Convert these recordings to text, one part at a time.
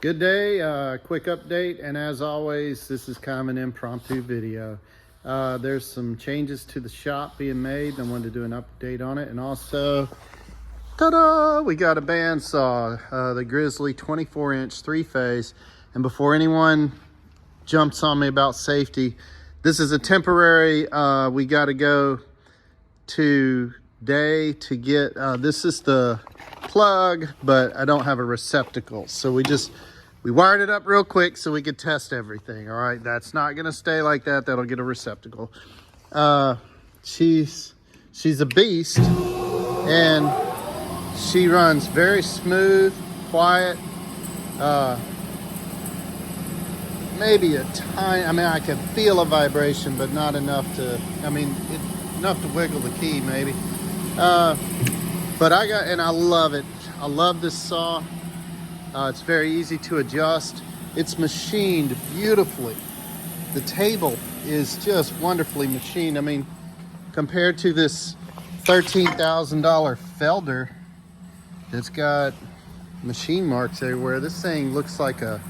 Good day, quick update, and as always, this is kind of an impromptu video. There's some changes to the shop being made. I wanted to do an update on it, and also, ta-da! We got a bandsaw, the Grizzly 24-inch 3-phase. And before anyone jumps on me about safety, this is a temporary. We got to go today to get. This is the plug, but I don't have a receptacle, so we wired it up real quick so we could test everything. All right, that's not gonna stay like that. That'll get a receptacle. She's a beast, and she runs very smooth, quiet. Maybe a tiny. I mean, I can feel a vibration, but not enough to. I mean, enough to wiggle the key, maybe. But I love it. I love this saw. It's very easy to adjust. It's machined beautifully. The table is just wonderfully machined. I mean, compared to this $13,000 Felder that's got machine marks everywhere, this thing looks like a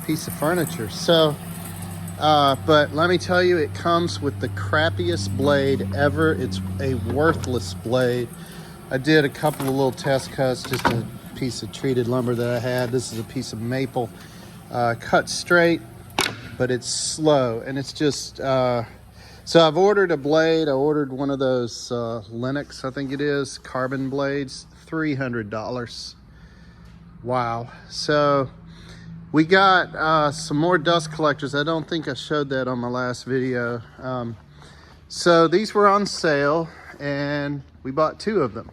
piece of furniture. So, but let me tell you, it comes with the crappiest blade ever. It's a worthless blade. I did a couple of little test cuts, just a piece of treated lumber that I had. This is a piece of maple, cut straight, but it's slow, and it's just, so I've ordered a blade. I ordered one of those Linux, I think it is, carbon blades, $300. Wow. So we got some more dust collectors. I don't think I showed that on my last video. So these were on sale, and we bought 2 of them.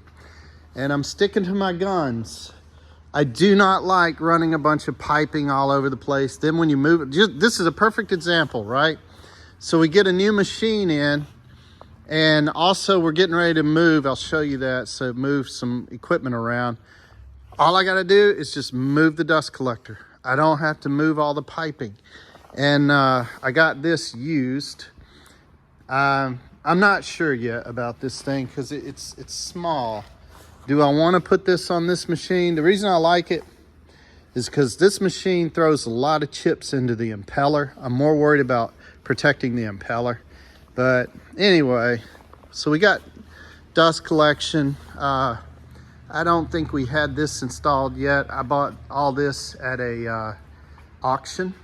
And I'm sticking to my guns. I do not like running a bunch of piping all over the place. Then when you move it, this is a perfect example, right? So we get a new machine in, and also we're getting ready to move. I'll show you that. So move some equipment around. All I got to do is just move the dust collector. I don't have to move all the piping. And I got this used. I'm not sure yet about this thing because it's small. Do I want to put this on this machine? The reason I like it is because this machine throws a lot of chips into the impeller. I'm more worried about protecting the impeller. But anyway, so we got dust collection. I don't think we had this installed yet. I bought all this at a auction.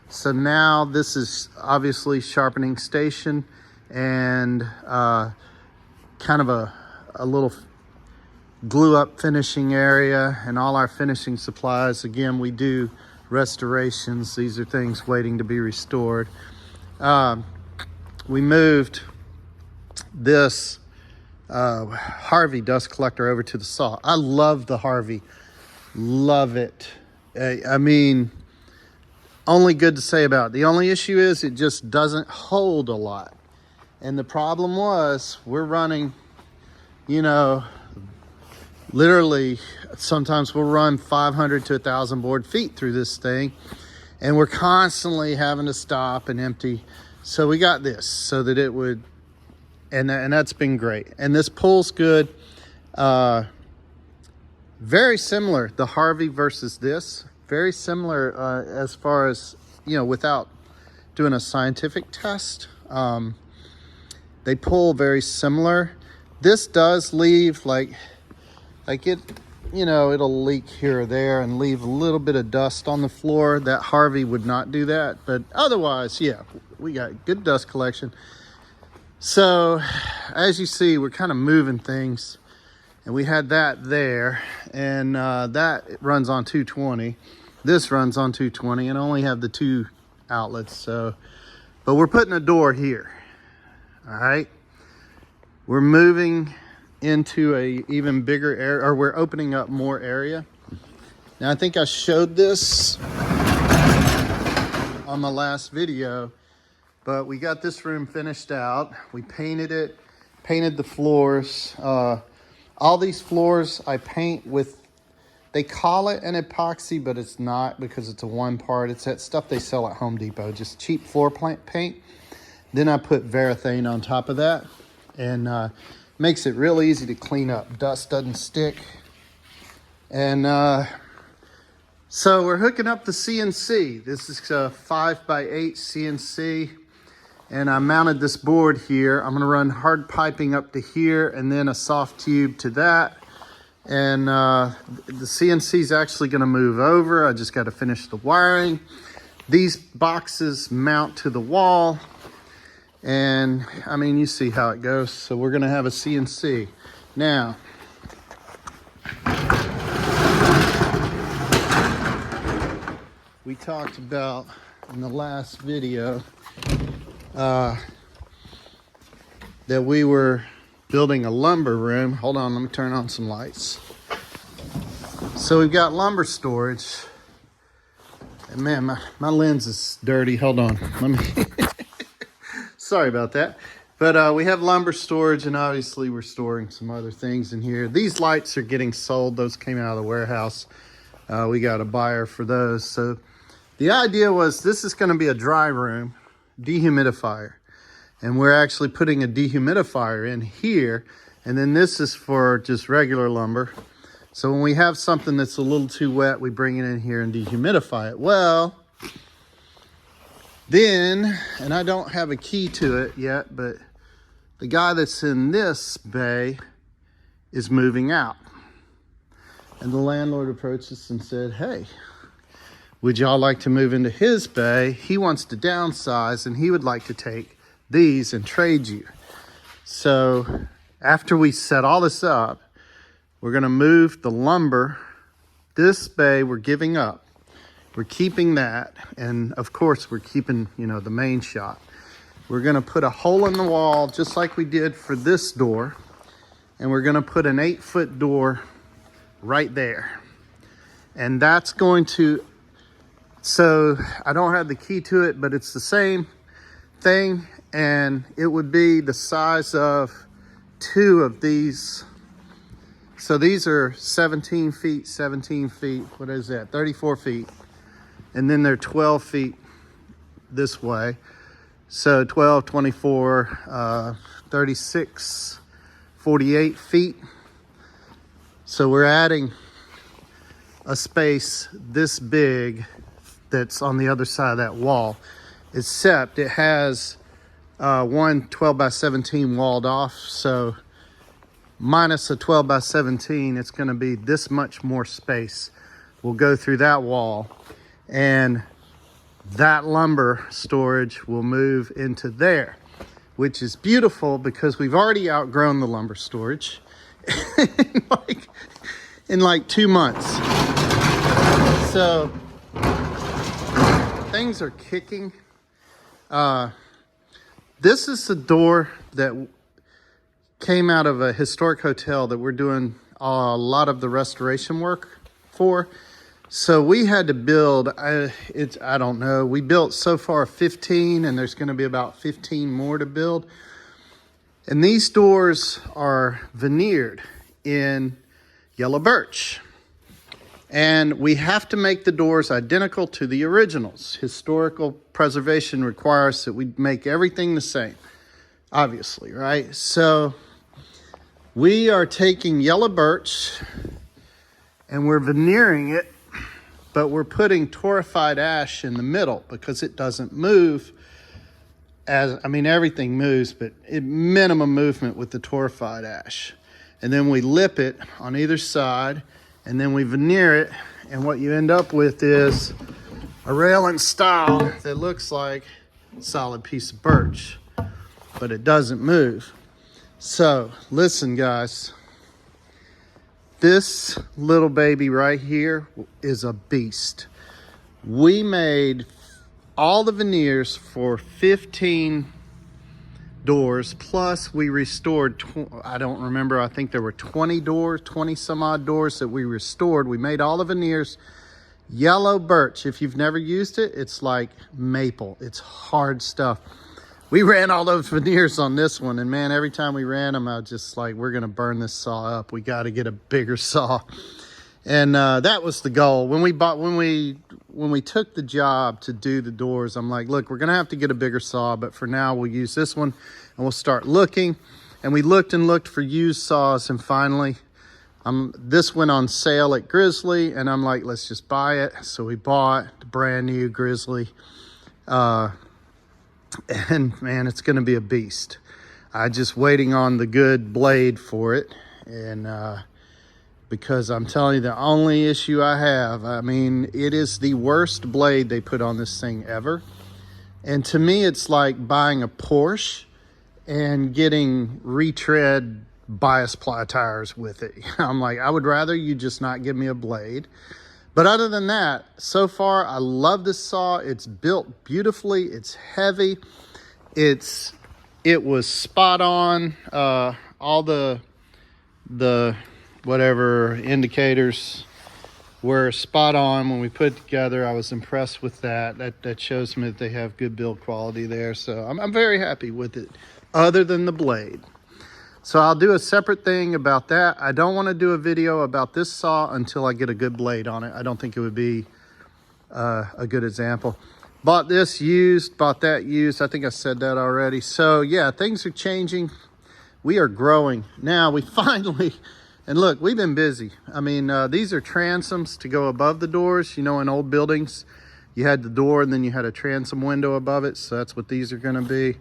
So now this is obviously sharpening station and kind of a little glue up finishing area, and all our finishing supplies. Again, we do restorations. These are things waiting to be restored. We moved this Harvey dust collector over to the saw. I love the Harvey. Love it. I mean, only good to say about it. The only issue is it just doesn't hold a lot. And the problem was we're running, you know, literally sometimes we'll run 500 to 1,000 board feet through this thing, and we're constantly having to stop and empty. So we got this so that it would, and that's been great. And this pulls good. Very similar, the Harvey versus this. Very similar as far as, you know, without doing a scientific test. They pull very similar. This does leave like it, you know, it'll leak here or there and leave a little bit of dust on the floor. That Harvey would not do that, but otherwise, yeah, we got good dust collection. So as you see, we're kind of moving things, and we had that there, and that runs on 220. This runs on 220, and I only have the 2 outlets. So, but we're putting a door here. All right, we're moving into a even bigger area, or we're opening up more area. Now, I think I showed this on my last video, but we got this room finished out. We painted it, painted the floors. All these floors I paint with, they call it an epoxy, but it's not, because it's a one part. It's that stuff they sell at Home Depot, just cheap floor paint. Then I put Varathane on top of that, and makes it real easy to clean up. Dust doesn't stick. And So we're hooking up the CNC. This is a 5x8 CNC, and I mounted this board here. I'm gonna run hard piping up to here and then a soft tube to that. And the CNC is actually gonna move over. I just gotta finish the wiring. These boxes mount to the wall. And I mean, you see how it goes. So we're gonna have a CNC. Now, we talked about in the last video that we were building a lumber room. Hold on, let me turn on some lights. So we've got lumber storage. And man, my lens is dirty. Hold on, let me, sorry about that. But we have lumber storage, and obviously we're storing some other things in here. These lights are getting sold. Those came out of the warehouse. We got a buyer for those. So the idea was this is gonna be a dry room, dehumidifier. And we're actually putting a dehumidifier in here. And then this is for just regular lumber. So when we have something that's a little too wet, we bring it in here and dehumidify it. Well, then, and I don't have a key to it yet, but the guy that's in this bay is moving out. And the landlord approached us and said, hey, would y'all like to move into his bay? He wants to downsize and he would like to take these and trade you. So after we set all this up, we're gonna move the lumber. This bay we're giving up. We're keeping that. And of course we're keeping, you know, the main shot. We're gonna put a hole in the wall just like we did for this door. And we're gonna put an 8-foot door right there. And that's going to, so I don't have the key to it, but it's the same thing. And it would be the size of 2 of these. So these are 17 feet, what is that? 34 feet. And then they're 12 feet this way. So 12, 24, 36, 48 feet. So we're adding a space this big that's on the other side of that wall, except it has one 12 by 17 walled off. So minus a 12 by 17, it's gonna be this much more space. We'll go through that wall, and that lumber storage will move into there, which is beautiful because we've already outgrown the lumber storage in like 2 months. So things are kicking. This is the door that came out of a historic hotel that we're doing a lot of the restoration work for. So we had to build, I don't know, we built so far 15, and there's gonna be about 15 more to build. And these doors are veneered in yellow birch. And we have to make the doors identical to the originals. Historical preservation requires that we make everything the same, obviously, right? So we are taking yellow birch and we're veneering it, but we're putting torrefied ash in the middle because it doesn't move. I mean, everything moves, but minimum movement with the torrefied ash. And then we lip it on either side, and then we veneer it, and what you end up with is a railing style that looks like a solid piece of birch, but it doesn't move. So listen, guys, this little baby right here is a beast. We made all the veneers for 15 doors, plus we restored, I don't remember, I think there were 20 doors, 20 some odd doors that we restored. We made all the veneers yellow birch. If you've never used it, it's like maple. It's hard stuff. We ran all those veneers on this one, and man, every time we ran them, I was just like, we're gonna burn this saw up. We got to get a bigger saw. And that was the goal. When we took the job to do the doors, I'm like, look, we're gonna have to get a bigger saw, but for now we'll use this one, and we'll start looking. And we looked and looked for used saws, and finally This went on sale at Grizzly, and I'm like, let's just buy it. So we bought the brand new Grizzly. And man, it's going to be a beast. I'm just waiting on the good blade for it. And because I'm telling you, the only issue I have, I mean, it is the worst blade they put on this thing ever. And to me, it's like buying a Porsche and getting retread bias ply tires with it. I'm like, I would rather you just not give me a blade. But other than that, so far, I love this saw. It's built beautifully. It's heavy. It was spot on. All the whatever indicators were spot on when we put it together. I was impressed with that. That shows me that they have good build quality there. So I'm very happy with it, other than the blade. So I'll do a separate thing about that. I don't want to do a video about this saw until I get a good blade on it. I don't think it would be a good example. Bought this used, bought that used. I think I said that already. So yeah, things are changing. We are growing. Now we finally, and look, we've been busy. I mean, these are transoms to go above the doors. You know, in old buildings, you had the door and then you had a transom window above it. So that's what these are gonna be.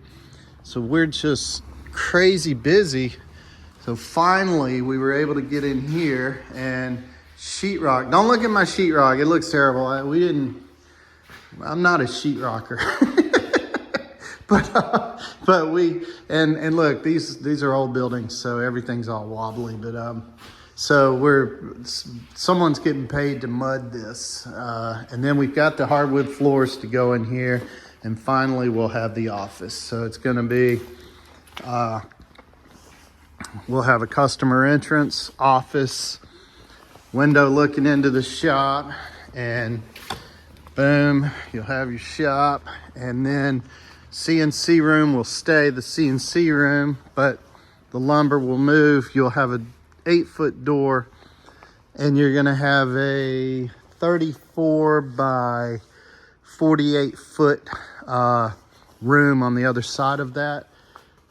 So we're just crazy busy. So finally we were able to get in here and sheetrock. Don't look at my sheetrock, it looks terrible. I'm not a sheetrocker. but we and look, these are old buildings, so everything's all wobbly. But so someone's getting paid to mud this, and then we've got the hardwood floors to go in here, and finally we'll have the office. So it's going to be we'll have a customer entrance, office, window looking into the shop, and boom, you'll have your shop. And then CNC room will stay the CNC room, but the lumber will move. You'll have a 8-foot door, and you're gonna have a 34 by 48 foot room on the other side of that.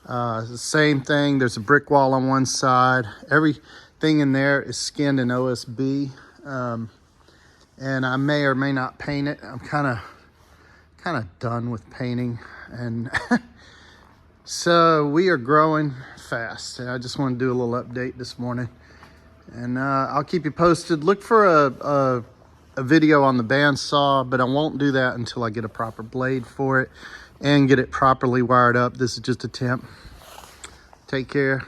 The same thing, there's a brick wall on one side. Everything in there is skinned in OSB. And I may or may not paint it. I'm kind of done with painting. And so we are growing fast. And I just want to do a little update this morning. And I'll keep you posted. Look for a video on the bandsaw, but I won't do that until I get a proper blade for it and get it properly wired up. This is just a temp. Take care.